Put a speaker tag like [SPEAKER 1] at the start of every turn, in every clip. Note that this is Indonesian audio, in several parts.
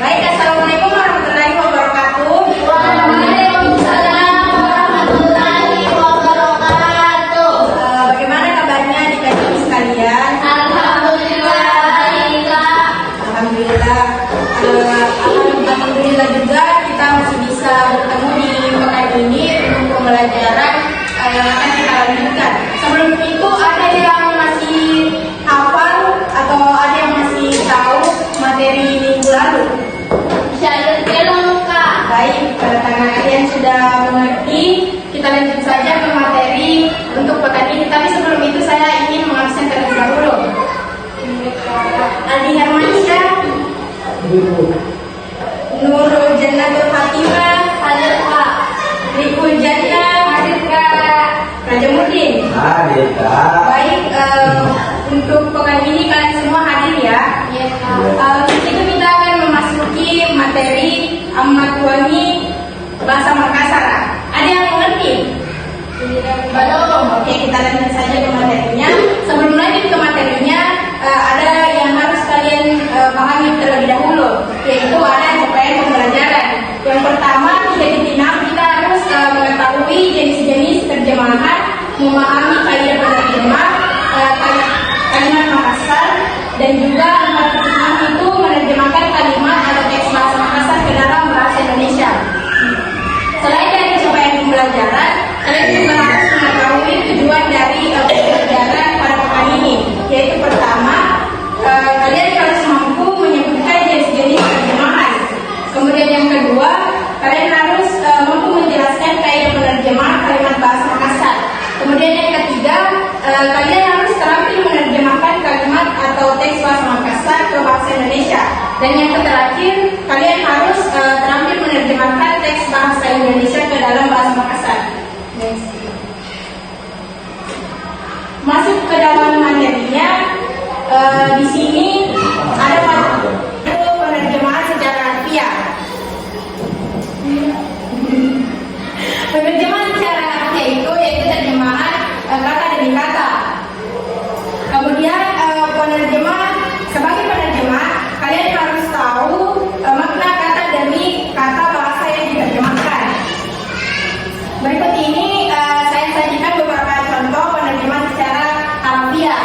[SPEAKER 1] Baik, assalamualaikum warahmatullahi wabarakatuh.
[SPEAKER 2] Waalaikumsalam warahmatullahi wabarakatuh.
[SPEAKER 1] Bagaimana kabarnya adik-adik sekalian?
[SPEAKER 2] Alhamdulillah baik.
[SPEAKER 1] Alhamdulillah. Alhamdulillah juga kita masih bisa bertemu di pekan ini untuk pembelajaran akan kita lanjutkan. Sebelum itu ada yang masih hafal atau ada yang masih tahu materi minggu lalu? Baik, karena kalian sudah mengerti, kita lanjut saja ke materi untuk pekan ini. Tapi sebelum itu saya ingin mengabsen terlebih dahulu. Aldi Hermansyah, Nurul Jannatul Fatimah,
[SPEAKER 2] Hadir Kak.
[SPEAKER 1] Rikul Jannah,
[SPEAKER 2] Hadir Kak.
[SPEAKER 1] Raja Mudin.
[SPEAKER 3] Hadir Kak.
[SPEAKER 1] Baik, untuk pekan ini kalian semua hadir ya.
[SPEAKER 2] Iya Kak.
[SPEAKER 1] Itu kita akan memasuki materi Ahmad Wani bahasa Makassar. Ada yang mengerti? Belum. Oke, kita lanjut saja ke materinya. Sebelum lanjut ke materinya, ada yang harus kalian pahami terlebih dahulu, yaitu ada rangkaian pembelajaran. Yang pertama, kita harus mengetahui jenis-jenis terjemahan, memahami kaidah penerjemah, kalimat Makassar, dan juga 4.6 itu menerjemahkan kalimat atau teks bahasa Makassar ke dalam bahasa Indonesia. Selain dari capaian pembelajaran, kalian juga harus mengetahui tujuan dari pembelajaran pada pekan ini, yaitu pertama, kalian harus mampu menyebutkan jenis-jenis terjemahan. Kemudian yang kedua, kalian harus mampu menjelaskan kaidah penerjemahan kalimat bahasa Makassar. Kemudian yang ketiga, kalian harus terampil menerjemahkan kalimat atau teks bahasa Makassar ke bahasa Indonesia. Dan yang terakhir, kalian harus terampil menerjemahkan teks bahasa Indonesia ke dalam bahasa Makassar. Masuk ke dalam materinya, di sini ada penerjemahan secara harfiah. Penerjemahan secara harfiah itu yaitu terjemahan kata demi kata. Kemudian sebagai penerjemah, kalian harus tahu makna kata demi kata bahasa yang diterjemahkan. Berikut ini saya sajikan beberapa contoh penerjemahan secara harfiah.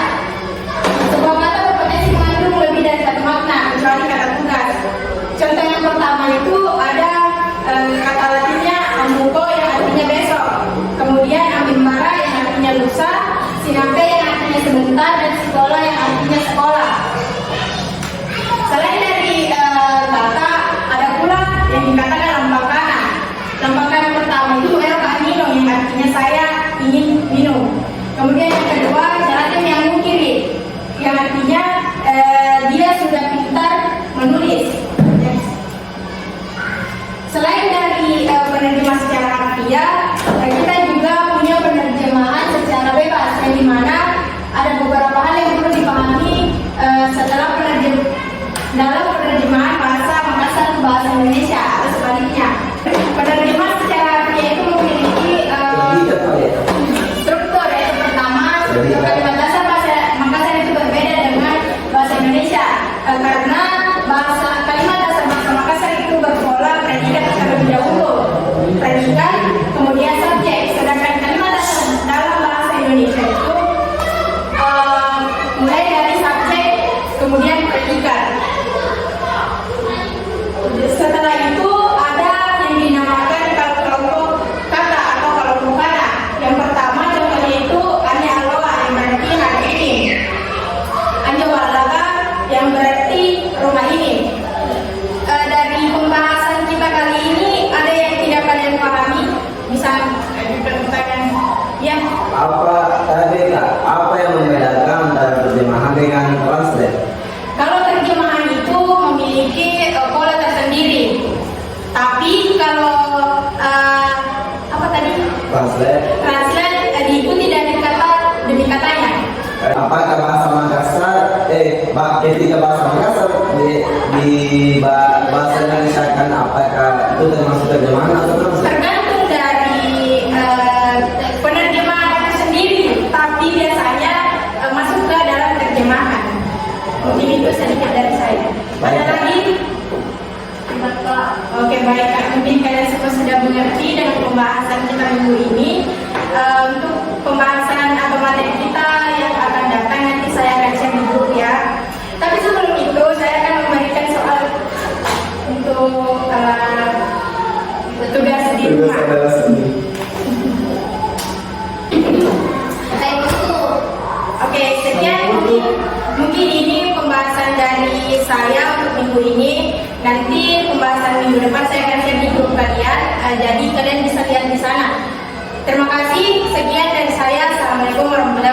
[SPEAKER 1] Sebuah kata berpotensi mengandung lebih dari satu makna, kecuali kata tugas. Contoh yang pertama itu ada kata Latinnya ambuko yang artinya besok, kemudian ambimbara yang artinya lusa, sinape yang artinya sebentar, dan sekolah yang artinya sekolah. Selain dari kata, ada pula yang dikatakan lampakana. Lampakana pertama itu Nino yang artinya saya ingin minum. Kemudian yang kedua jalatin yang mukiri, yang artinya dia sudah pintar menulis. Selain dari penerjemahan secara harfiah, kita juga punya penerjemahan secara bebas, yang dimana ada beberapa hal yang perlu dipahami setelah dalam penerjemahan bahasa Makassar ke bahasa Indonesia atau sebaliknya. Penerjemahan secara harfiah itu memiliki struktur, yaitu pertama, kalimat dasar bahasa Makassar itu berbeda dengan bahasa Indonesia karena kalimat dasar bahasa Makassar itu berpola predikat terlebih dahulu, predikat kemudian subjek, sedangkan kalimat dasar dalam bahasa Indonesia itu mulai dari subjek kemudian predikat. Setelah itu ada yang dinamakan kelompok kata atau kelompok kata. Yang pertama contohnya itu ane aloha yang berarti hari ini, ane walaga yang berarti rumah ini. Dari pembahasan kita kali ini ada yang tidak kalian pahami? Bisa dipertanyakan ya?
[SPEAKER 3] Apa yang membedakan antara terjemahan dengan translate?
[SPEAKER 1] Kalau terjemahan itu memiliki pola tersendiri, tapi kalau apa tadi? Translate diikuti dari kata demi katanya.
[SPEAKER 3] Apakah bahasa Makassar, ketika bahasa Makassar di bahasa Indonesia kan, apakah itu termasuk terjemahan atau translate?
[SPEAKER 1] Tergantung dari penerjemahan itu sendiri, tapi biasanya masuk ke dalam terjemahan. Mungkin itu sedikit dari saya. Ada lagi?
[SPEAKER 3] Tugas
[SPEAKER 1] rumah.
[SPEAKER 3] adalah seni.
[SPEAKER 1] Oke, sekian mungkin ini pembahasan dari saya untuk minggu ini. Nanti pembahasan minggu depan saya akan share di grup kalian, jadi kalian bisa lihat di sana. Terima kasih, sekian dari saya. Assalamualaikum warahmatullahi wabarakatuh.